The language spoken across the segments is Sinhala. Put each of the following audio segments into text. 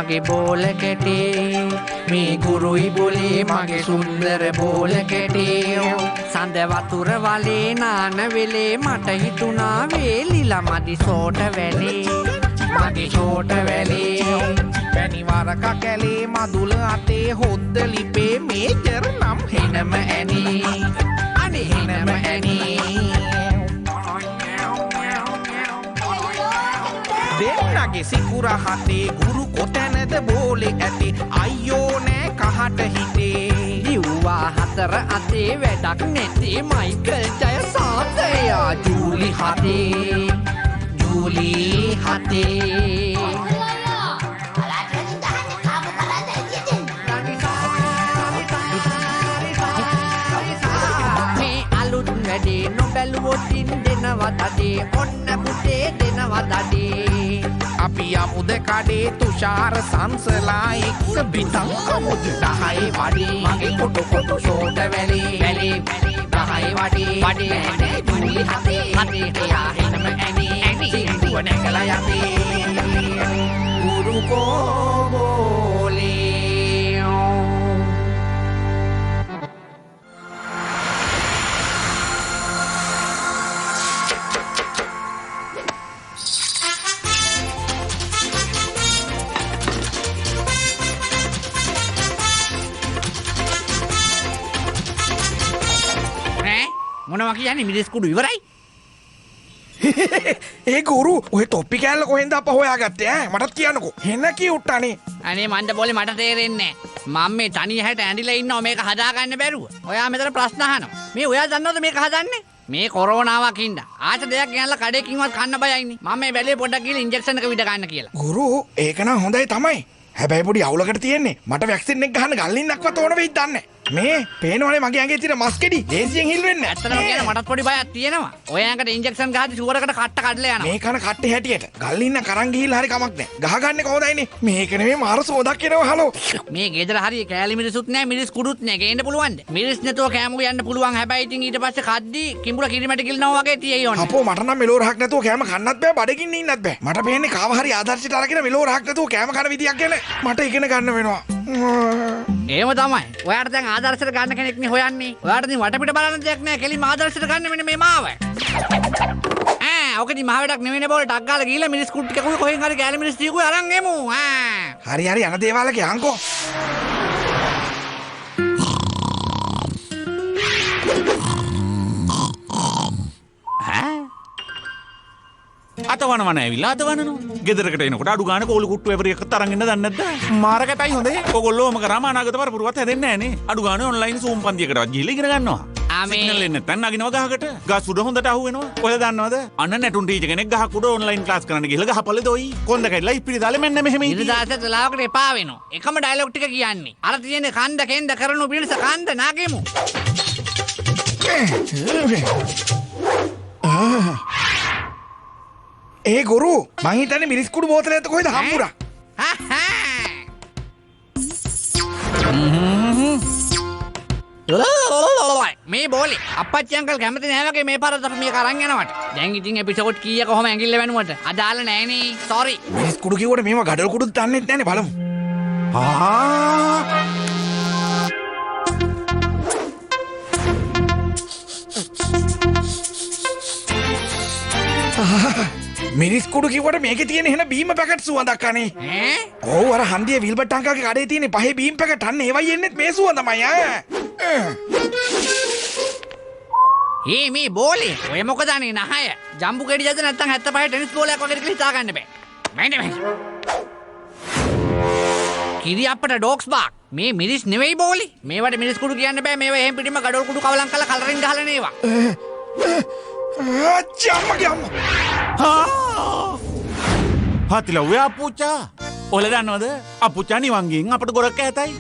මගේ බෝල කැටේ මේ ගුරුයි බොලේ මගේ සුන්දර බෝල කැටේ සඳ වතුර වලේ නාන වෙලේ මට හිතුණා වේලිලා මදි සෝට වැලේ මගේ සෝට වැලේ පැණිවරක කැලේ මදුල අතේ හොද්ද ලිපේ මේජර් නම් හෙනම ඇනී අනේ හෙනම ඇනී දෙන්නගේ සිකුර හතේ ගුරු කොතැනද බෝලේ ඇති අයියෝ නෑ කහට හිතේ දිව්වා හතර අතේ වැඩක් නැතේ මයිකල් ජය සාතයා ජූලි හතේ ජූලි හතේ මේ අලුත් වැඩේ නොබැලුවොතින් දෙනවා තඩේ ඔන්න පුතේ දෙනවා තඩේ අපි යමුද කඩේ තුෂාර සංසලා එක්ක බිතම් අමුද 10 වඩේ මගේ කොටු කොටු ෂෝට වැලේ වැලේ 10 වඩේ වඩේ ජූලි හතේ හතේ එයා එනම ඇනි සින්දුව නැගලා යතේ ගුරු කෝබෝලේ මොනවා කියන්නේ මිරිස් කුඩු ඉවරයි ඒ ගුරු ඔය තොප්පි කෑල්ල කොහෙන්ද අප හොයාගත්තේ ඈ මටත් කියන්නකෝ හෙන කියුට්ටනේ අනේ මන්ද බෝලේ මට තේරෙන්නේ නැහැ මම මේ තනිය හැට ඇඳිලා ඉන්නවා මේක හදාගන්න බැරුව ඔයා මෙතන ප්‍රශ්න අහනවා මේ ඔයා දන්නවද මේක හදන්නේ මේ කොරෝනාවක් හින්දා ආච්ච දෙයක් ගෙනල්ලා කඩේකින්වත් කන්න බයයිනේ මම මේ වැලේ පොඩ්ඩක් ගිහලා ඉන්ජෙක්ෂන් එක විද ගන්න කියලා ගුරු ඒක නම් හොඳයි තමයි හැබැයි පොඩි අවුලකට තියෙන්නේ මට වැක්සින් එක ගහන්න ගල්ලින්නක්වත් ඕන වෙයිද දන්නේ මේ පේනවනේ මගේ ඇඟේ තියෙන මස් කෙඩි ලේසියෙන් හිල් වෙන්නේ ඇත්තටම කියන මටත් පොඩි බයක් තියෙනවා ඔය ඇඟට ඉන්ජෙක්ෂන් ගහද්දි ෂුවරකට කට්ට කඩලා යනවා මේ කන කට්ටේ හැටියට ගල්ලින්න කරන් ගිහිල්ලා හරි කමක් නැහැ ගහගන්නේ කොහොමදයිනේ මේක නෙමෙයි මාර සෝදක් කියනවා හලෝ මේ ගෙදර හරිය කෑලි මිරිසුත් නැහැ මිරිස් කුඩුත් නැහැ ගේන්න පුළුවන්ද මිරිස් නැතුව කෑමක යන්න පුළුවන් හැබැයි ඉතින් ඊට පස්සේ කද්දි කිඹුලා කිරිමැට ගිලනවා වගේ තියෙයි ඕනේ අපෝ මට නම් මෙලෝ රහක් නැතුව කෑම කන්නත් බෑ බඩගින්න ඉන්නත් බෑ මට පේන්නේ කාව හරි ආදර්ශයට අරගෙන මෙලෝ රහක් නැතුව කෑම කන විදියක් ගැන මට ඉගෙන ගන්න වෙනවා එහෙම තමයි ඔයාට දැන් ආදර්ශයට ගන්න කෙනෙක් නේ හොයන්නේ ඔයාට ඉතින් වටපිට බලන්න දෙයක් නැහැ කෙලින්ම ආදර්ශයට ගන්න මෙන්න මේ මාව ඔකදී මහ වැඩක් නෙවෙයිනේ බෝල ටක් ගාලා ගිහලා මිරිස් කුට් ටිකකුයි කොහෙන් හරි කෑලි මිරිස් ටිකකුයි අරන් එමු හරි හරි යන දේවාලක යන්කෝ අතවනවන ඇවිල්ලා අතවනනවා ගෙදරකට එනකොට අඩු ගාන කෝලු කුට්ටු එවරි එකක් තරන් ඉන්න දන්නේ නැද්ද මාරකටයි හොඳේ ඔයගොල්ලෝම කරාම අනාගත පරපුරවත් හැදෙන්නේ නැහනේ අඩු ගාන ඔන්ලයින් සූම් පන්තියකටවත් ගිහලා ඉගෙන ගන්නවා සිග්නල් එන්නේ නැත්නම් නගිනවා ගහකට ගස් උඩ හොඳට අහු වෙනවා කොහෙද දන්නවද අන්න නැටුම් ටීචර් කෙනෙක් ගහක් උඩ ඔන්ලයින් ක්ලාස් කරන්න ගිහලා ගහපල්ලේ දොයි කොන්ද කැඩලා ඉපිරි දාලා මෙන්න මෙහෙම ඉන්නේ ඉරිදාසෙත් වෙලාවකට එපා වෙනවා එකම ඩයලොග් ටික කියන්නේ අර තියෙන්නේ කන්ද කෙන්ද කරනු පිළිස කන්ද නාගෙමු ඒ ගුරු මං හිතන්නේ මිරිස් කුඩු බෝතලයක් කොහෙද හම්බුණා මේ බෝලේ අපච්චි අංකල් කැමති නැහැ වගේ මේ පාරට අපි මේක අරන් යනවට දැන් ඉතින් එපිසෝඩ් කීයක කොහම ඇඟිල්ල වෙනුවට අදාළ නැහනේ සෝරි මිරිස් කුඩු කිව්වට මේව ගඩොල් කුඩුත් දන්නෙත් නැහනේ බලමු මිරිස් කුඩු කිව්වට මේකේ තියෙන එහෙන බීම පැකට් සුවඳක් අනේ ඔව් අර හන්දියේ විල්බට් අංකාගේ කඩේ තියෙන පහේ බීම් පැකට් අන්න ඒවයි එන්නේත් මේ සුවඳමයි මේ බෝලේ ඔය මොකද අනේ නහය ජම්බු ගෙඩි යද නැත්නම් 75 ටෙනිස් බෝලයක් වගේ කියලා හිතා ගන්න බෑ මයින්ද කිරි අපට ඩොග්ස් බාක් මේ මිරිස් නෙවෙයි බෝලේ මේවට මිරිස් කුඩු කියන්න බෑ මේවා එහෙම් පිටින්ම ගඩොල් කුඩු කවලම් කරලා කලරින් ගහලා නේවා හතිල ඔය අප්පුච්චා ඔල දන්නවද අප්පුච්චා නිවන්ගෙන් අපට ගොරක් ඇතයි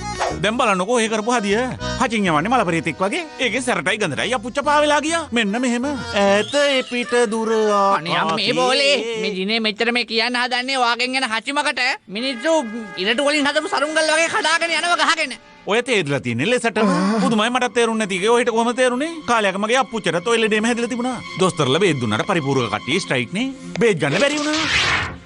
දැන් බලන්නකෝ ඒ කරපු හදිය හචින් යවන්නේ මලපරිතෙක් වගේ ඒකේ සැරටයි ගඳටයි අප්පුච්චා පාවෙලා ගියා මෙන්න මෙහෙම ඈත පිට දුර අනේ මේ බෝලේ මේ දිනේ මෙච්චර මේ කියන්න හදන්නේ වාගෙන් යන හචිමකට මිනිස්සු ඉරට වලින් හදපු සරුංගල් වගේ කඩාගෙන යනවා ගහගෙන ඔය තේරලා තියෙන්නේ ලෙසටම පුදුමයි මට තේරුන්නේ නැති එකේ ඔයිට කොහොමද තේරුනේ කාලයක මගේ අප්පුච්චට ඔය ලෙඩේම හැදලා තිබුණා දොස්තරලා බේත් දුන්නාට පරිපූර්ණ කට්ටිය ස්ට්‍රයික් නේ බේත් ගන්න බැරි වුණා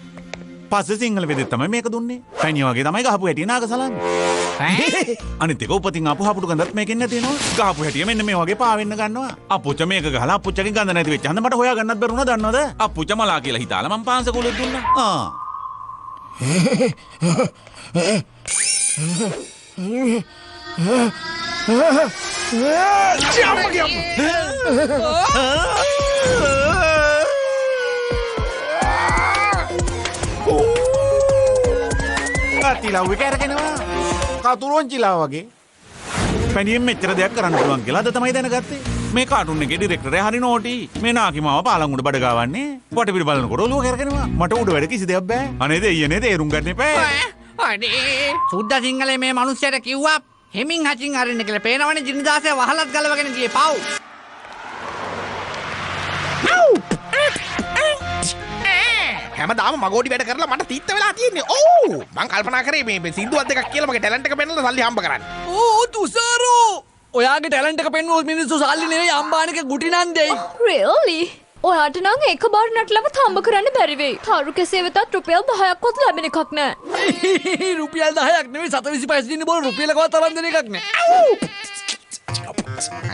පස්සේ සිංහල වෙදෙත් තමයි මේක දුන්නේ. පැණිය වගේ තමයි ගහපු හැටි නාග සලන්නේ. අනිත් එක උපතින් ආපු හපුටු ගඳත් මේකෙන් නැති වෙනවා. ගහපු හැටි මෙන්න මේ වගේ පාවෙන්න ගන්නවා. අප්පුච්ච මේක ගහලා අප්පුච්චගේ ගඳ නැති වෙච්ච හන්ද මට හොයා ගන්නත් බැරුණා දන්නවද? අප්පුච්ච මලා කියලා හිතාලා මම පාංශකුලෙත් දුන්නා. තිලාව්වේ කැරගෙනවා. කතුරුවන්චිලා වගේ. පැණියෙන් මෙච්චර දෙයක් කරන්න පුළුවන් කියලා අද තමයි දැනගත්තේ. මේ කාටුන් එකේ ඩිරෙක්ටරේ හරි නෝටි. මේ නාකි මාව පාලං උඩ බඩ ගාවන්නේ. වටපිට බලනකොට ඔළුව කැරගෙනවා. මට උඩ වැඩ කිසි දෙයක් බෑ. අනේ දෙයියනේ තේරුම් ගන්න එපා. අනේ සුද්ද සිංහලේ මේ මිනිස්සුන්ට කිව්වා හෙමින් හචින් අරින්න කියලා. පේනවනේ ජිනිදාසේ වහලත් ගලවගෙන ගියේ පව්. හැමදාම මගෝඩි වැඩ කරලා මට තීත්ත වෙලා තියෙන්නේ. ඔව් මං කල්පනා කරේ මේ සින්දුවක් දෙකක් කියලා මගේ ටැලන්ට් එක පෙන්නලා සල්ලි හම්බ කරන්න. ඕ තුසාරෝ ඔයාගේ ටැලන්ට් එක පෙන්වුවොත් මිනිස්සු සල්ලි නෙවෙයි අම්බානික ගුටි නන් දෙයි. Really? ඔයාට නම් එක බාර නටලවත් හම්බ කරන්න බැරි වෙයි. තරු කෙසේ වෙතත් රුපියල් 10ක්වත් ලැබෙන එකක් නෑ. රුපියල් 10ක් නෙවෙයි 725 දින බෝල රුපියලකවත් තරම් දෙන එකක් නෑ.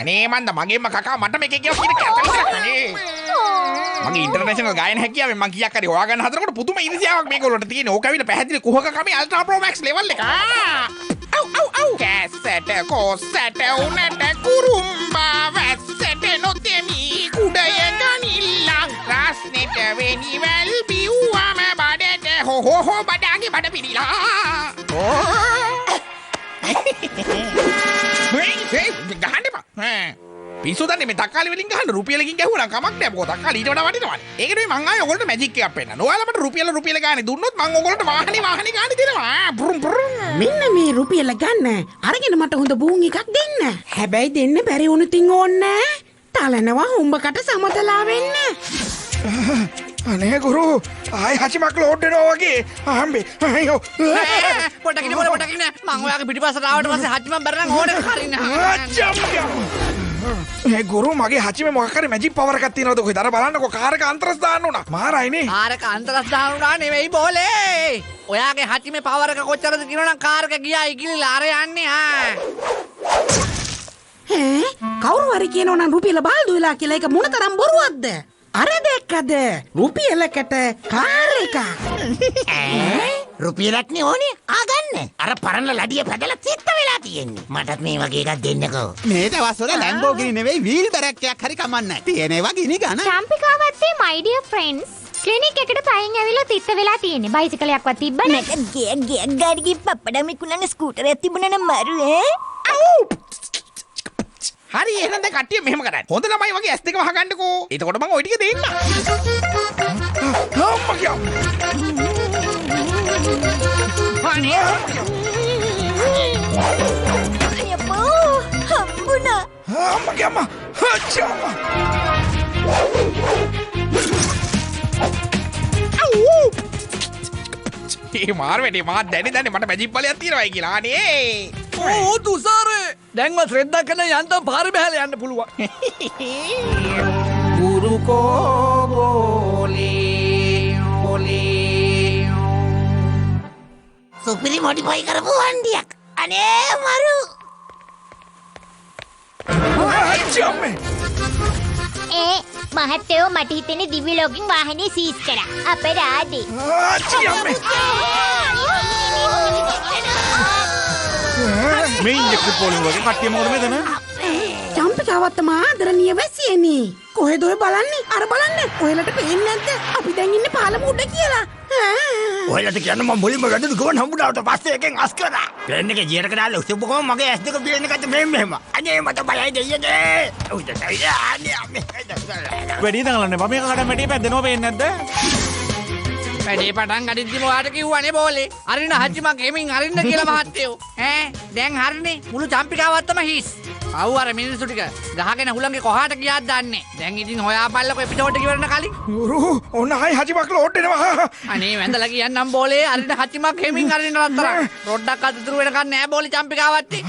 අනේ මන්ද මගේම කකා මට මේක කියලා කීර කැතලි මගේ ඉන්ටර්නැෂනල් ගායන හැකියාවෙන් මං කීයක් හරි හොයාගන්න හදනකොට පුදුම ඉරිසියාවක් මේගොල්ලන්ට තියෙන. ඕක ඇවිල්ලා පැහැදිලි කුහක කමේ අල්ට්‍රා ප්‍රෝ මැක්ස් ලෙවල් එක. අව් කැසට කොසට උනට කුරුම්බා වැස්සට නොතෙමි කුඩය ගනිල්ලං රස්නෙට වෙනිවැල් බිව්වම බඩට හොහෝ බඩාගේ බඩ පිළිලා. ගහන්න එපා. පිස්සු දන්නේ මේ තක්කාලි වලින් ගහන්න රුපියලකින් ගැහුවා නම් කමක් නැහැ. මොකද තක්කාලි ඊට වඩා වටිනවනේ. ඒකට මේ මං ආයේ ඔයගොල්ලෝ මැජික් එකක් පෙන්නන්න. ඔයාලා මට රුපියල ගානේ දුන්නොත් මං ඔයගොල්ලන්ට වාහනේ ගානේ දෙනවා. පුරුම් පුරුම්. මෙන්න මේ රුපියල ගන්න. අරගෙන මට හොඳ බූන් එකක් දෙන්න. හැබැයි දෙන්න බැරි වුණුතින් ඕන්නේ. තලනවා උඹකට සමතලා වෙන්න. අනේ ගුරු ආයි හචිමක් ලෝඩ් වෙනවා වගේ. හම්බේ. අයියෝ. පොටකින මං ඔයාගේ පිටිපස්සට ආවට පස්සේ හචිමන් බැරනම් ඕනේ හරින. මේ ගුරු මගේ හචිමේ මොකක් හරි මැජික් පවර් එකක් තියෙනවද කොහෙද? අර බලන්නකෝ කාර් එක අන්තරස් දාන්න උනා. මාරයිනේ. කාර් එක අන්තරස් දාන්න උනා නෙවෙයි බෝලේ. ඔයාගේ හචිමේ පවර් එක කොච්චරද කියනවනම් කාර් එක ගියා ඉගිලිලා අර යන්නේ කවුරු හරි කියනවා නම් රුපියල බාල්දු වෙලා කියලා. ඒක මොන තරම් බොරුවක්ද? අර දැක්කද? රුපියලකට කාර් එකක්. රුපියලක් නේ ඕනේ ආගන්න. අර පරණ ලඩිය පැදලා තිත්ත වෙලා තියෙන්නේ. මටත් මේ වගේ එකක් දෙන්නකෝ. මේ දවස්වල ලැම්බෝගිනි නෙවෙයි වීල් බැරක් එකක් හරි කමන්නේ. තියෙන ඒවා ගිනි ගන්න. චම්පිකාවත්තේ my dear friends ක්ලිනික් එකට පයින් ඇවිල්ලා තිත්ත වෙලා තියෙන්නේ. බයිසිකලයක්වත් තිබ්බනේ. මට ගියක් ගාඩිගේ පප්පඩම් විකුණන ස්කූටරයක් තිබුණා නම් මරු ඈ. හරි එහෙනම් දැන් කට්ටිය මෙහෙම කරන්න. හොඳ ළමයි වගේ ඇස් දෙක වහගන්නකෝ. එතකොට මම ওই ටික දෙන්න. අම්මා අයපෝ හම්බුණා. අම්මා හච්චා. ඒ මාර වැඩේ මාත් දැනේ මට මැජික් බලයක් තියෙනවායි කියලා. අනේ ඕ තුසාරේ දැන්වත් රෙද්දා කරන යන්තම් පාරේ බහැලා යන්න පුළුවන්. ගුරු කෝ බෝලේ ඕලේ සුපිරි මොඩිෆයි කරපු වන්දියක්. අනේ මරු. අච්චම්මේ. මහත්තයෝ මට හිතෙන්නේ දිව්‍ය ලෝකෙන් වාහනේ සීස් කරා. අපරාධේ. අච්චම්මේ. මේ ඉන්ජෙක්ටර් පොලින් වගේ කට්ටිය මොකද මෙතන? චම්පිකාවත්ත මාදරණීය වැසියනේ. කොහෙද ඔය බලන්නේ? අර බලන්න. ඔයාලට පේන්නේ නැද්ද? අපි දැන් ඉන්නේ පාලම උඩ කියලා. ඔයාලට කියන්න මම මුලින්ම වැඩි ගමන් හම්බුනාට පස්සේ එකෙන් අස් කරා. ප්ලේන් එකේ ජීරක දාලා උසුපුවම මගේ ඇස් දෙක පිරෙන්න ගත්ත මෙහෙම. අනේ මට බයයි දෙයියනේ. වැඩි දඟලන්නේ මම මේක කඩම් වැඩි පැද්දෙනවා පේන්නේ නැද්ද? වැඩේ පටන් ගනිද්දිම ඔයාට කිව්වනේ බෝලේ. අරින්න හච්චිමක් ගෙමින් අරින්න කියලා මහත්තයෝ. දැන් හරිනේ මුළු චම්පිකාවත්තම හිස්. අව් අර මිනිස්සු ටික ගහගෙන හුලංගේ කොහාට ගියාද දන්නේ. දැන් ඉතින් හොයාපල්ලකෝ එපිසෝඩ් එක ඉවරන කලින්. ගුරු ඔන්න ආයි හචිමක් ලෝඩ් වෙනවා. අනේ වැඳලා කියන්නම් බෝලේ අරින්න හච්චිමක් ගෙමින් අරින්න රත්තරන්. රොඩ්ඩක් අතුරු වෙනකන් නෑ බෝලේ චම්පිකාවත්තේ.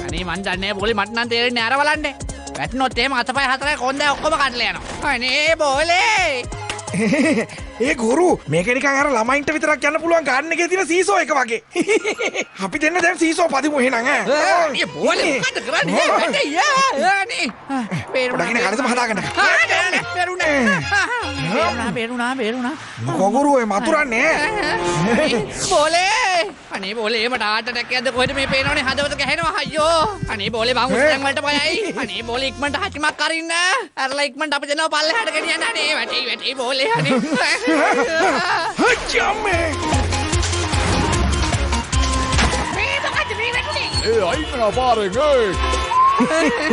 අනේ මන් දන්නේ බෝලේ මට නම් තේරෙන්නේ අර බලන්නේ. වැටුනොත් එහෙම අතපය හතරයි කොන්දේ ඔක්කොම කඩලා යනවා. අනේ බෝලේ. ඒ ගුරු මේක නිකන් අර ළමයින්ට විතරක් යන්න පුළුවන් ගාඩන් එකේ තියෙන සීසෝ එක වගේ. අපි දෙන්න දැන් සීසෝ පදිමු එහෙනම් ඈ. මේ බෝලේ මොකද කරන්නේ? වැටේ යා. අනේ. පොඩකින් කනසම හදාගන්න. බේරුණා. මොකෝ ගුරු ඒ මතුරන්නේ. බෝලේ. අනේ බෝලේ මට ආට ටැක් එකක්ද කොහෙද මේ පේනවනේ හදවත ගැහෙනවා අයියෝ. අනේ බෝලේ මං උස්සන් වලට බයයි. අනේ බෝලේ ඉක්මනට හචිමක් අරින්න. අරලා ඉක්මනට අපි දෙනවා පල්ලෙහාට ගෙනියන්න. අනේ වැටේ බෝලේ අනේ. හච්චම්මේ.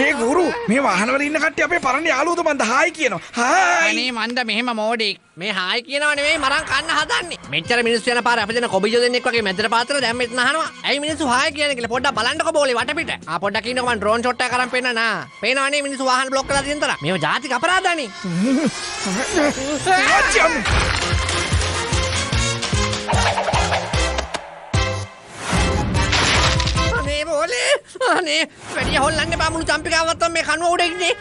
ඒ ගුරු මේ වාහනවල ඉන්න කට්ටිය අපේ පරණ යාළුවෝද මන්ද හායි කියනවා. හායි. අනේ මන්ද මෙහෙම මෝඩෙක්. මේ හායි කියනවා නෙමෙයි මරන් කන්න හදන්නේ. මෙච්චර මිනිස්සු යන පාර අපි දෙන කොබිජෝ දෙන්නෙක් වගේ මැදට පාත්‍ර දැන් මෙතන අහනවා. ඇයි මිනිස්සු හායි කියන්නේ කියලා පොඩ්ඩක් බලන්නකෝ බෝලේ වටපිට. පොඩ්ඩක් ඉන්නකෝ මම ඩ්‍රෝන් ෂොට් එකක් අරන් පෙන්නනා. පේනවනේ මිනිස්සු වාහන බ්ලොක් කරලා තියෙන තරම්. මේව ජාතික අපරාධනේ. හච්චම්මේ. අනේ වැඩිය හොල්ලන්න එපා මුළු චම්පිකාවත්ම මේ කනුව උඩ ඉන්නේ.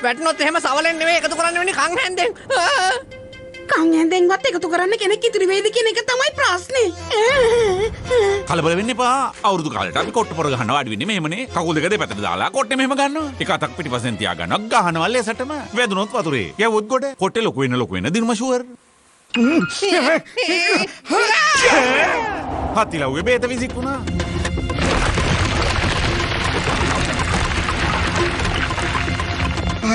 වැටුනොත් එහෙම සවලෙන් නෙවෙයි එකතු කරන්න වෙන්නේ කන් හැන්දෙන්. කන් ඇඳෙන්වත් එකතු කරන්න කෙනෙක් ඉතිරි වේද කියන එක තමයි ප්‍රශ්නේ. කලබල වෙන්න එපා. අවුරුදු කාලෙට අපි කොට්ට පොර ගහනවා අඩි වෙන්නේ මෙහෙමනේ. කකුල් දෙක දෙපැත්තට දාලා කොට්ටේ මෙහෙම ගන්නවා. එක අතක් පිටිපස්සෙන් තියා ගන්නවා. ගහනවා ලෙසටම. වැදුනොත් වතුරේ. යවුත් ගොඩ. කොට්ටේ ලොකු වෙන දිනුම ෂුවර්. හතිලව්වේ බේත විසිකුණා.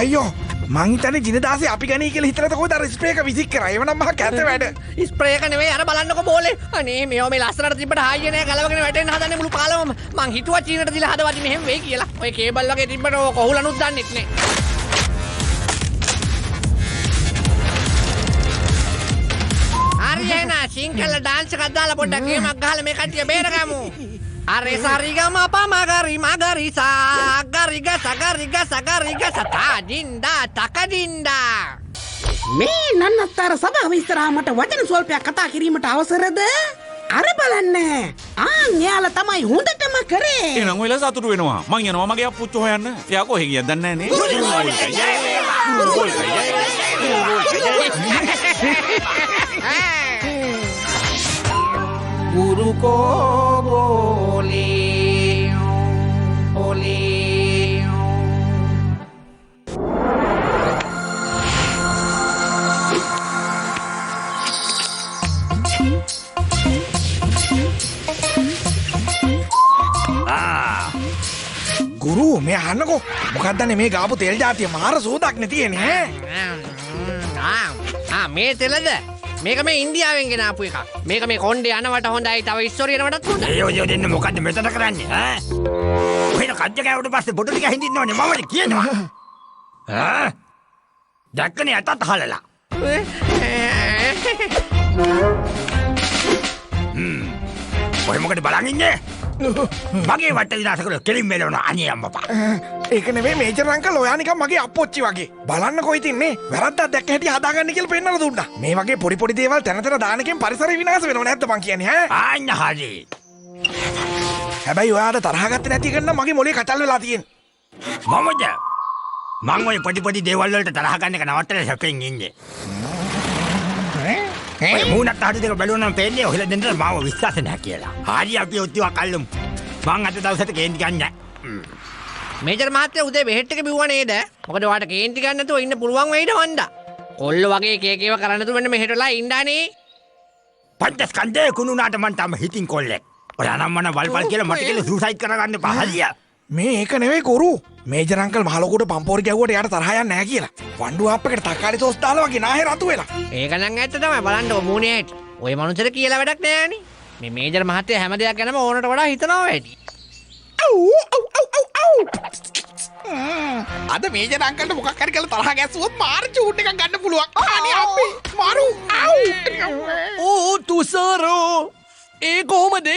අයියෝ මං හිතන්නේ ජිනදාසේ අපි ගණී කියලා හිතලා කොහෙද අර ස්ප්‍රේ එක විසික් කරා. එවනම් මහා කැත වැඩ. ස්ප්‍රේ එක නෙවෙයි අර බලන්නකෝ බෝලේ. අනේ මේව මේ ලස්සනට තිබ්බට හායිය නෑ ගලවගෙන වැටෙන්න හදන්නේ මුළු පාලම. මං හිතුවා චීනට දීලා හදවදි මෙහෙම වෙයි කියලා. ඔය කේබල් වගේ තිබ්බට ඔය කොහුලනුත් දන්නෙත් නෑ. හරියන සිංහල ඩාන්ස් එකක් දාලා පොඩ්ඩක් ගේමක් ගහලා මේ කට්ටිය බේරගමු. අරේ සාරිගම පමගරි මගරි සාගරිග සගරිග සගරිග සතාඩින්දා තකඩින්දා. මේ නන්නත්තර සභාව ඉස්සරහා මට වචන ස්වල්පයක් කතා කිරීමට අවසරද? අර බලන්න. යාලා තමයි හොඳටම කරේ. එහෙනම් ඔයලා සතුටු වෙනවා. මං යනවා මගේ අප්පුච්චි හොයන්න. එයා කොහෙ ගියද දන්නේ නැහැ गुरु को बोले बोले ගුරු මේ අහන්නකෝ මොකක්දන්නේ මේ ගාපු තෙල් ජාතිය මාර සෝදක් නේ තියෙන්නේ ඈ මේ තෙලද මේක මේ ඉන්දියාවෙන් ගෙන ආපු එකක්. මේක මේ කොණ්ඩේ යනවට හොඳයි. තව ඉස්සොරියනවටත් හොඳයි. ඒ දෙන්න මොකද්ද මෙතන කරන්නේ ඈ? ඔහෙන කජ්ජ කෑවට පස්සේ බොඩු ටික හින්දින්න ඕනේ මමනේ කියනවා. ඈ? දැක්කනේ අතත් හලලා. ඔය මොකද බලන් ඉන්නේ? මගේ වට විනාශ කරලා කෙලින් මෙලවනවා අනේ අම්මපා. ඒක නෙවෙයි මේජර් අංකල් ඔයා නිකන් මගේ අප්පොච්චි වගේ. බලන්න කොයි තින්නේ වැරද්දක් දැක්ක හැටි හදාගන්න කියලා පෙන්නලා දුන්නා. මේ වගේ පොඩි පොඩි දේවල් තැන තැන දාන එකෙන් පරිසරය විනාශ වෙනව නැද්ද මං කියන්නේ ඈ? ආන්න හරි. හැබැයි ඔයාට තරහ ගත්තේ නැති එක නම් මගේ මොලේ කචල් වෙලා තියෙන්නේ. මමද? මං ඔය පොඩි පොඩි දේවල් වලට තරහ ගන්න එක නවත්තලා සැපෙන් ඉන්නේ. ඔය මූණත් අහඩු දෙක බැලුවනම් පේන්නේ ඔහෙල දෙන්නට මාව විශ්වාස නැහැ කියලා. හරි අපි ඔත්තුවක් අල්ලමු. මං අද දවසට කේන්ති ගන්නෑ. මේජර් මහත්තයා උදේ බෙහෙත් එක බිව්වා නේද? මොකද ඔයාට කේන්ති ගන්න නැතුව ඉන්න පුළුවන් වෙයිද වන්දා? කොල්ල වගේ කේකේව කරන්න නැතුව මෙන්න මෙහෙට වෙලා ඉන්නානේ. පංචස්කන්ධය කුණුනාට මං තම හිතින් කොල්ලෙක්. ඔයා නම් මන වල්පල් කියලා මට කියලා සූසයිඩ් කරගන්න එපා හරිය. මේ ඒක නෙවෙයි කොරු. මේජර් අංකල් මහලොකුට පම්පෝරි ගැව්වට එයාට තරහ යන්නේ නැහැ කියලා. වණ්ඩු ආප් එකට තක්කාලි සෝස් දාලා වගේ නාහේ රතු වෙලා. ඒක නම් ඇත්ත තමයි. බලන්නකො මූණේ ඇටි. ඔය මනුස්සර කියලා වැඩක් නෑනේ. මේ මේජර් මහත්තයා හැම දෙයක් ගැනම ඕනට වඩා හිතනවා වැඩි. අද මේජර් අංකල්ට මොකක් හරි කරලා තරහ ගැස්සුවොත් මාර චූට් එකක් ගන්න පුළුවන්. අනේ අප්පේ මාරු. ඕ තුසාරෝ ඒ කොහොමද?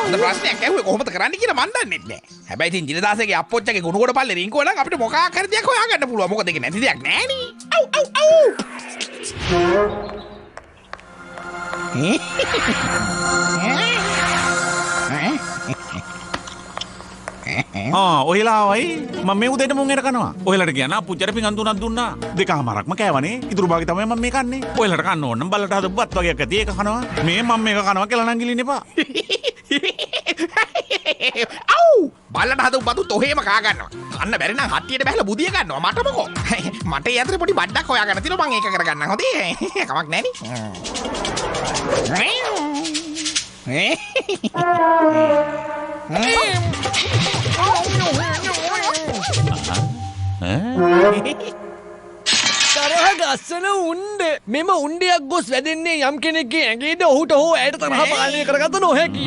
අද ප්‍රශ්නයක් ඇහුවේ කොහොමද කරන්න කියලා මන් දන්නේ නැහැ. හැබැයි ඉතින් ජිනදාසගේ අප්පොච්චගේ ගුණගොඩ පල්ලේ රින්කෝ නම් අපිට මොකක් හරි දෙයක් හොයාගන්න පුළුවන්. මොකද ඒක නැති දෙයක් නෑනේ. ඔහිලාවයි මම මේ උදේට මුං එර කනවා. ඔයලට කියන්න පුච්චර පිඟන් තුනක් දුන්නා. දෙකමාරක්ම කෑවනේ. ඉතුරු භාගෙ තමයි මම මේ කන්නේ. ඔයලට කන්න ඕන නම් බල්ලට හදපු බත් වගේක් ඇති ඒක කනවා. මේ මම මේක කනවා කියලා නම් ගිලින්න එපා. අව් බල්ලට හදපු බතුත් ඔහෙම කා ගන්නවා. කන්න බැරි නම් හට්ටියට බැලලා බුදිය ගන්නවා මට මොකෝ. මට ඒ අතරේ පොඩි බඩක් හොයාගන්න තියෙනවා මම ඒක කරගන්න. හොඳේ. කමක් නැණි. තරහ ගස්සන උන්ඩ මෙම උන්ඩයක් ගොස් වැදෙන්නේ යම් කෙනෙක්ගේ ඇගේට ඔහුට හෝ ඇයට තරහ පාලනය කරගත නොහැකි.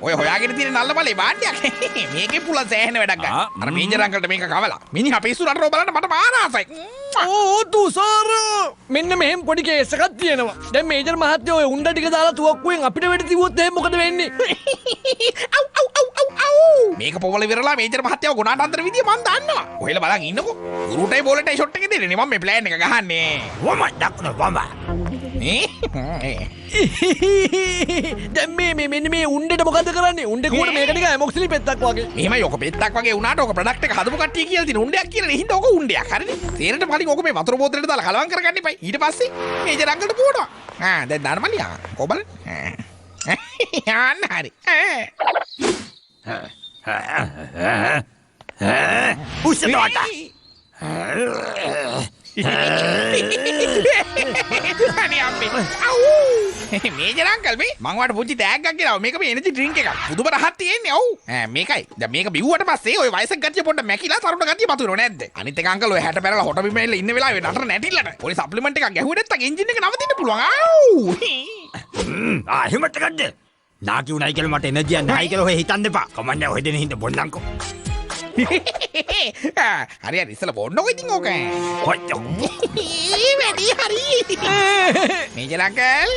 ඔය හොයාගෙන තියෙන නල්ල බලේ බාණ්ඩයක්. මේකේ පුල සෑහෙන වැඩක් ගන්න. අර මේජර් අංකල්ට මේක කවලා. මිනිහා පිස්සු රටරෝ බලන්න මට මාන ආසයි. ඕ තුසාර මෙන්න මෙහෙම පොඩි කේස් එකක් තියෙනවා. දැන් මේජර් මහත්තයා ඔය උන්ඩ ටික දාලා තුවක්කුවෙන් අපිට වෙඩි තිබුවොත් එහෙනම් මොකද වෙන්නේ? අව් අව් අව් අව් අව්. මේක පොවල විරලා මේජර් මහත්තයාව ගුණාට අතර විදිය මම දන්නවා. ඔයලා බලන් ඉන්නකෝ. උරුටයි බෝලටයි ෂොට් එක දෙන්නේ මම මේ ප්ලෑන් එක ගහන්නේ. වම දක්න වම. දැන් මෙන්න මේ උන්ඩට මොකද කරන්නේ? උන්ඩේ කෝඩ මේක නිකන් ඇමොක්සිලි පෙත්තක් වගේ. මෙහෙමයි ඔක පෙත්තක් වගේ වුණාට ඔක ප්‍රොඩක්ට් එක හදපු කට්ටිය කියලා තියෙන උණ්ඩයක් කියලා හින්දා ඔක උණ්ඩයක්. හරිනේ. තේරෙන්න කලින් ඔක මේ වතුර බෝතලෙට දාලා කලවම් කරගන්න එපා. ඊට පස්සේ මේජර් අංකල්ට පුවනවා. දැන් දාන්න මල්ලියා. කොබල්. යන්න හරි. පුෂ්ටෝට. අනේ අම්මේ. මේජර් අංකල් මේ මං වට පුංචි ටැග් එකක් ගෙනාවා. මේක මේ එනර්ජි ඩ්‍රින්ක් එකක්. පුදුම රහක් තියෙන්නේ. ඔව්. මේකයි. දැන් මේක බිව්වට පස්සේ ඔය වයසක ගතිය පොඩ්ඩක් මැකිලා තරුණ ගතිය මතුවෙනව නැද්ද? අනිත් එක අංකල් ඔය 60 පැනලා හොට බිම එල්ල ඉන්න වෙලාවේ නතර නැටිල්ලට. පොඩි සප්ලිමන්ට් එකක් ගැහුවේ නැත්තම් එන්ජින් එක නවතින්න පුළුවන්. එහෙමට ගන්න. නාකි උණයි කියලා මට එනර්ජියක් නැහැ කියලා ඔය හිතන්න එපා. කමන්නේ ඔය දෙන හින්දා බොන්නම්කෝ. හරි හරි ඉස්සලා බොන්නකෝ ඉතින් ඕක. කොච්චෝ. වැඩි හරි. Major uncle.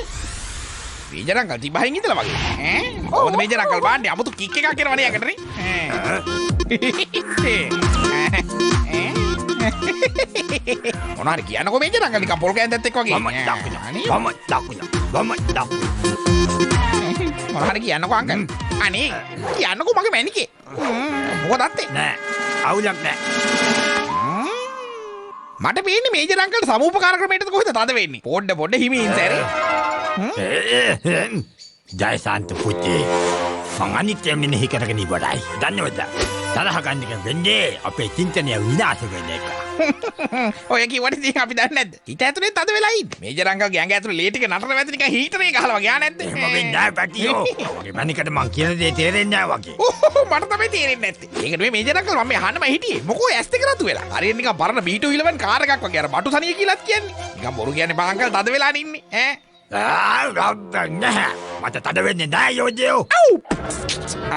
මේජර් අංකල් තිබහින් ඉඳලා වගේ. කොහොමද මේජර් අංකල් බාන්නේ අමුතු කික් එකක් කරනවනේ යකට නේ. මොනාරි කියන්නකෝ මේජර් අංකල් නිකන් පොල් කෑන්දත් එක්ක වගේ. වම දකුණ. මොනාරි කියන්නකෝ අංකල්. අනේ කියන්නකෝ මගේ මැනිකේ. මොකද අත්තේ? නෑ. අවුලක් නෑ. මට පේන්නේ මේජර් අංකල්ට සමූපකාර ක්‍රමයටද කොහෙද තද වෙන්නේ? පොඩ්ඩ හිමින් සැරේ. ජයසාන්ත පුතේ මං අනිත්‍ය මෙනෙහි කරගෙන ඉවරයි. දන්නවද? තරහ ගන්න එක වෙන්නේ අපේ චින්තනය විනාශ වෙන එක. ඔය කිව්වට ඉතින් අපි දන්නේ නැද්ද? හිත ඇතුලේ තද වෙලා ඉන්නේ. මේජර් අංකල්ගේ ඇඟ ඇතුලේ ලේ ටික නතර වෙද්දී නිකන් හීටරේ ගහලා වගේ ආ නැද්ද? එහෙම වෙන්නේ නැහැ පැටියෝ. ඔගේ මණිකට මං කියන දේ තේරෙන්නේ නැහැ වගේ. මට තමයි තේරෙන්නේ නැත්තේ. ඒක නෙමෙයි මේජර් අංකල් මම මේ අහන්නම හිටියේ. මොකෝ ඇස් දෙක රතු වෙලා. හරියට නිකන් පරණ B211 කාර් එකක් වගේ අර බටු සනිය කියලාත් කියන්නේ. නිකන් බොරු කියන්නේ බං අංකල් තද වෙලා ඉන්නේ. නැහැ. මට තද වෙන්නේ නැහැ යෝජයෝ.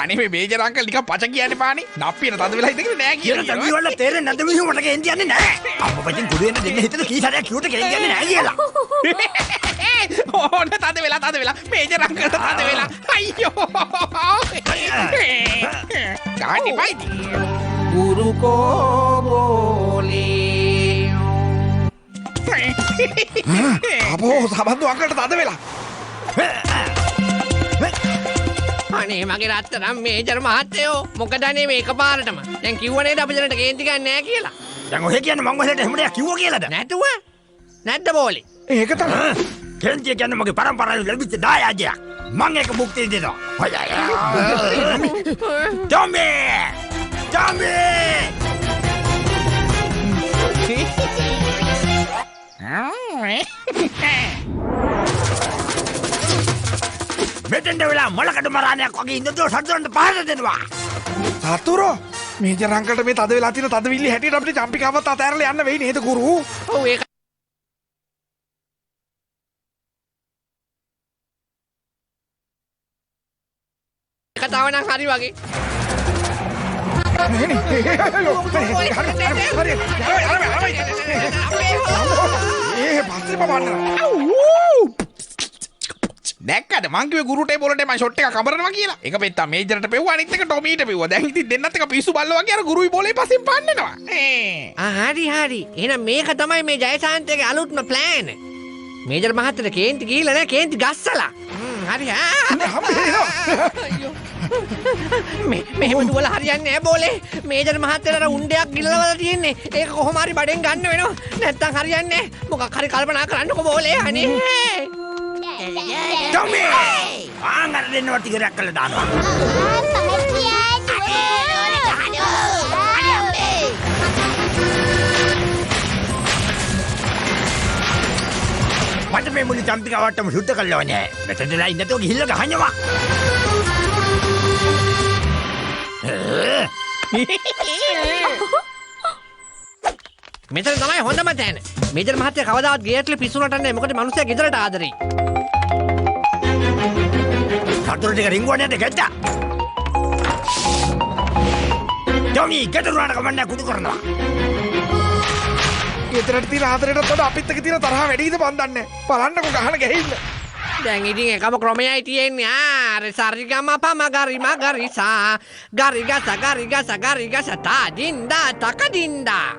අනේ මේ මේජර් අංකල් නිකන් පච කියන්නේ පානේ. නප්පියට තද වෙලා ඉඳගෙන නෑ කියලා කියලා. තවි වල තේරෙන්නේ නැද්ද මිනිහු මට කේන්ති යන්නේ නැහැ. අම්මපච්චින් කුඩු වෙන දෙන්න හිතන කී සැරයක් කිව්වට කේන්ති යන්නේ නැහැ කියලා. ඕන තද වෙලා මේජර් අංකල් තද වෙලා. අයියෝ. ගානි පයිති. ගුරු කෝ බෝලේ. අපෝ සබන්දු අංකල්ට තද වෙලා. අනේ මගේ රත්තරන් මේජර් මහත්තයෝ මොකදනේ මේක පාරටම. දැන් කිව්ව නේද අපි දැනට කේන්ති ගන්න නැහැ කියලා. දැන් ඔහෙ කියන්නේ මං ඔහෙට එහෙම දෙයක් කිව්වා කියලාද? නැතුව නැද්ද බෝලේ? ඒක තමයි. කේන්ති කියන්නේ මගේ පරම්පරාවේ ලැබිච්ච දායාදයක්. මං ඒක භුක්ති දෙනවා. හොයයි. Tommy! මෙතෙන්ට වෙලා මොලකට මරානයක් වගේ ඉඳලා සතුරන්ට පහර දෙනවා. සතුරෝ මේජර් අංකල්ට මේ තද වෙලා තියෙන තදවිල්ල හැටියට අපිට චම්පිකාවත් අතෑරලා යන්න වෙයි නේද ගුරු? ඔව් ඒක කතාව නම් හරි වගේ. දැක්කද මං කිව්වේ ගුරුටේ බෝලටේ මම ෂොට් එක කබරනවා කියලා. එක පෙත්තා මේජර්ට පෙව්වා අනිත් එක ටොමීට පෙව්වා. දැන් ඉතින් දෙන්නත් එක පිස්සු බල්ලෝ වගේ අර ගුරුයි බෝලේ පස්සෙන් පන්නනවා. හරි. එහෙනම් මේක තමයි මේ ජයසාන්තගේ අලුත්ම ප්ලෑන්. මේජර් මහත්තයාට කේන්ති ගිහිල්ලා නැහැ කේන්ති ගස්සලා. හරි. මෙහෙම දුවලා හරියන්නේ නැහැ බෝලේ. මේජර් මහත්තයාට උණ්ඩයක් ගිල්ලවලා තියෙන්නේ. ඒක කොහොම හරි බඩෙන් ගන්න වෙනවා. නැත්තම් හරියන්නේ නැහැ. මොකක් හරි කල්පනා කරන්නකෝ බෝලේ. අනේ. ටොමි! ආංගර දෙන්නවා ටිකක් කළා දානවා. මට මේ මුළු චම්පිකාවටම සුද්ධ කළා නෑ. මෙතනලා ඉන්නතෝ ගිහිල්ලා ගහනවා. මෙතන තමයි හොඳම තැන. මේජර් මහත්තයා කවදාවත් ගේට්ලේ පිස්සු නටන්නේ මොකද මිනිස්සයා ගෙදරට ආදරෙයි. සතුරු ටික රින්ගුවන්නට ගැට්ටා. ටොමි ගෙදරට කමන්න කුඩු කරනවා. ගෙදරට තියෙන ආදරයටත් වඩා අපිත් එක්ක තියෙන තරහ වැඩිද මන් දන්නේ. බලන්නකෝ ගහන ගහින්න. දැන් ඉතින් එකම ක්‍රමයයි තියෙන්නේ. ආ සරිගම පමගරි මගරිසා ගරිගස තා දින්දා තක දින්දා.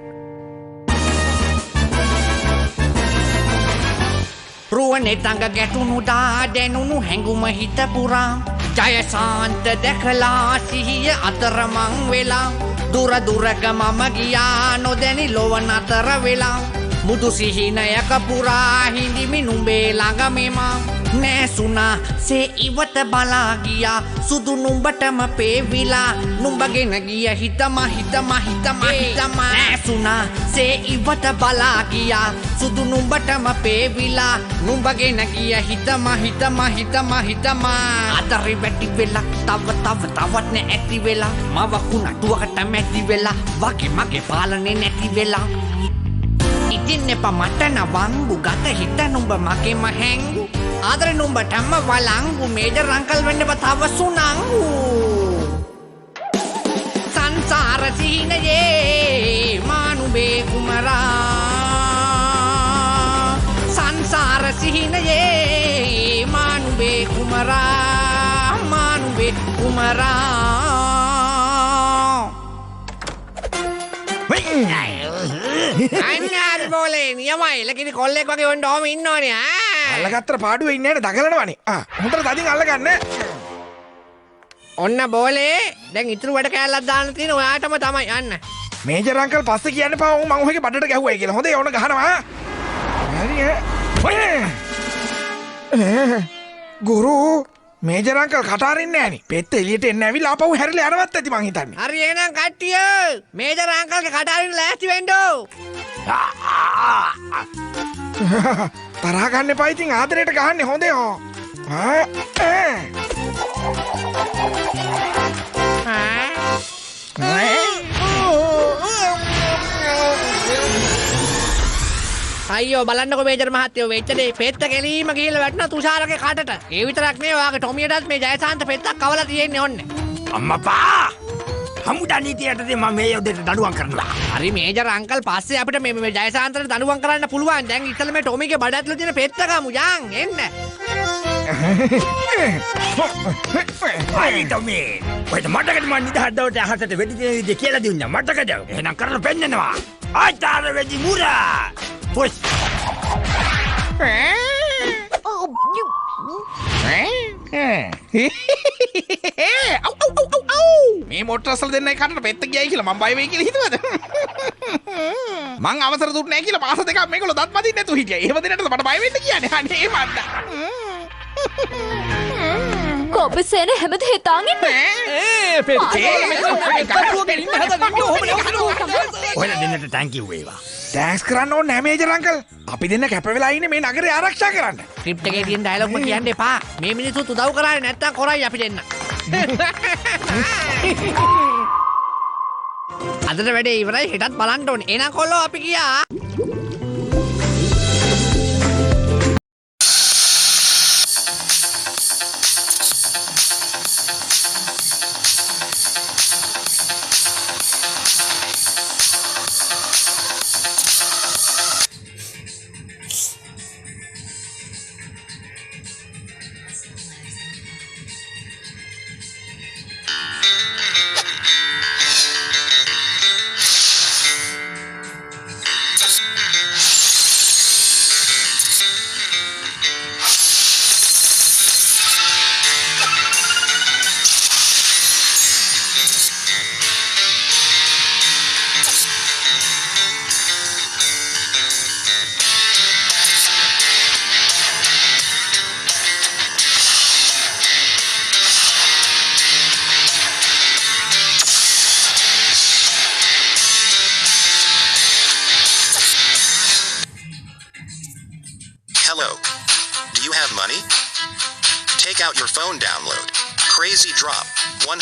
රුවනේ තංග ගැටුණු දා දැනුණු හැඟුම හිත පුරා ජයසාන්ත දැකලා සිහිය අතරමං වෙලා දුර දුරක මම ගියා නොදැනි ලොව නතර වෙලා මුදු සිහිනයක පුරා හිඳිමි නුඹේ ළඟ මෙමා නෑසුනා සේ ඉවත බලා ගියා සුදු නුඹටම පේවිලා නුඹගෙන ගිය හිතම නෑසුනා සේ ඉවත බලා ගියා සුදු නුඹටම පේවිලා නුඹගෙන ගිය හිතම අතරි වැටි වෙලා තවත් නෑ ඇති වෙලා මව කුණටුවකට මැටි වෙලා වගේ මගේ පාලනේ නැති වෙලා ඉතින් එපා මට නවංගු ගත හිත නුඹ මගේම හැංගු ආදර නුඹටම වලංගු මේජර් අංකල් වෙන්න බතව සුනංගු සංසාර සිහිනයේ මානුබේ කුමරා සංසාර සිහිනයේ මානුබේ කුමරා අන්න බෝලේ නියමයි ලකිනි කොල්ලෙක් වගේ වොන්න ඕම ඉන්නෝනේ අල්ලගත්තට පාඩුවේ ඉන්නේ නැහැ දඟලනවනේ. හොඳට තදින් අල්ලගන්න. ඔන්න බෝලේ දැන් ඉතුරු වැඩ කෑල්ලක් දාන්න තියෙන ඔයාටම තමයි යන්න. මේජර් අංකල් පස්සේ කියන්න පා මම ඔහගේ බඩට ගැහුවයි කියලා. හොඳේ ඕන ගහනවා. හරි ගුරු මේජර් අංකල් කට අරින්නේ නැහනේ. පෙත්ත එළියට එන්න ඇවිල්ලා ආපහු හැරිලා යනවත් ඇති මං හිතන්නේ. හරි එහෙනම් කට්ටිය මේජර් අංකල්ගේ කට අරින්න ලෑස්ති වෙන්නෝ. තරහ ගන්න එපා ඉතින් ආදරයට ගහන්නේ හොඳේ ඕ. අයියෝ බලන්නකො මේජර් මහත්තයෝ වෙච්ච දේ පෙත්ත කෙලීම ගිහිල්ලා වැටුණා තුෂාරගේ කටට. ඒ විතරක් නෙවෙයි ඔයාගේ ටොමියටත් මේ ජයසාන්ත පෙත්තක් කවලා තියෙන්නේ ඔන්න. අම්මපා! හමුදා නීතියටදී මම මේ යොදේට දඬුවම් කරනවා. හරි මේජර් අංකල් පස්සේ අපිට මේ ජයසාන්තට දඬුවම් කරන්න පුළුවන්. දැන් ඉතල මේ ටොමිගේ බඩ ඇතුලේ තියෙන පෙත්ත ගමු යන් එන්න. අයි ටොමි! ඔයාට මතකද මම නිදහස්දවට අහසට වෙඩි දින විදිහ කියලා දුන්නා. මතකද? එහෙනම් කරලා පෙන්නනවා. ආචාර වෙඩි මුරා! පුස්! මේ මොටරසල් දෙන්නයි කටට පෙත්ත ගියයි කියලා මම බය වෙයි කියලා හිතුවද? මං අවසර දුන්නේ නැහැ කියලා මාස දෙකක් මේගොල්ලෝ දත් මදින්න නැතුව හිටියා. ඒව දෙන්නට මට බය වෙන්න කියන්නේ. අනේ මන්ද. කොබ්බසේන හැමද හිතාන් ඉන්නේ. ඔයාලා දෙන්නට thank you වේවා. තෑන්ක්ස් කරන්න ඕනේ නැහැ මේජර් අංකල්. අපි දෙන්න කැප වෙලා ඉන්නේ මේ නගරය ආරක්ෂා කරන්න. ස්ක්‍රිප්ට් එකේ තියෙන ඩයලොග් එක කියන්න එපා. මේ මිනිස්සුත් උදව් කරානේ නැත්තම් කරයි අපි දෙන්න. අදට වැඩේ ඉවරයි හෙටත් බලන්න ඕනේ. එහෙනම් කොල්ලෝ අපි ගියා. Take out your phone download. Crazy Drop. 1